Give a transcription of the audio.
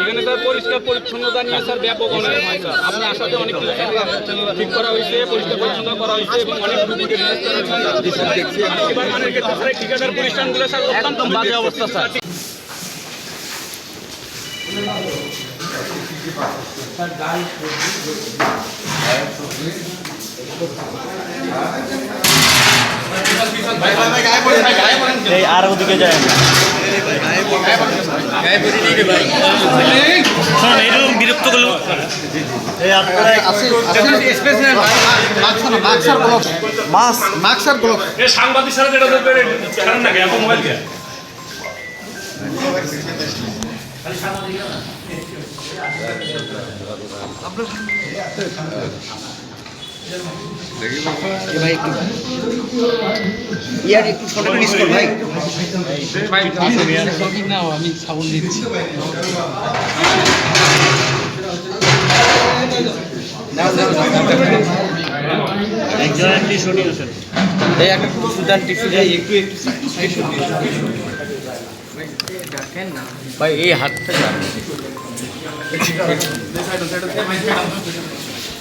এখানে স্যার পরিষ্কার পরিচ্ছন্নতা নিয়ে স্যার ব্যাপক অনেক হয় স্যার। আপনি আসাতে অনেক কিছু ঠিক করা হয়েছে, পরিষ্কার পরিচ্ছন্ন করা হয়েছে এবং অনেক রুগীকে রিলিজ করা হয়েছে। এবার মানের ক্ষেত্রে স্যার ঠিকাদার প্রতিষ্ঠানগুলো স্যার অত্যন্ত বাজে অবস্থা স্যার। আর ওদিকে যায় না এরকম বিরক্ত করলো সাংবাদিক সারা যেটা নাকি এখন মোবাইল কে ভাই একটু ইয়ার একটু ছোট করে স্কোর ভাই না আমি সাউন্ড দিচ্ছি একজন শুনি আসেন এই একটা সুদান টিস্যু দেয় একটু দেখেন না ভাই এই হাতটা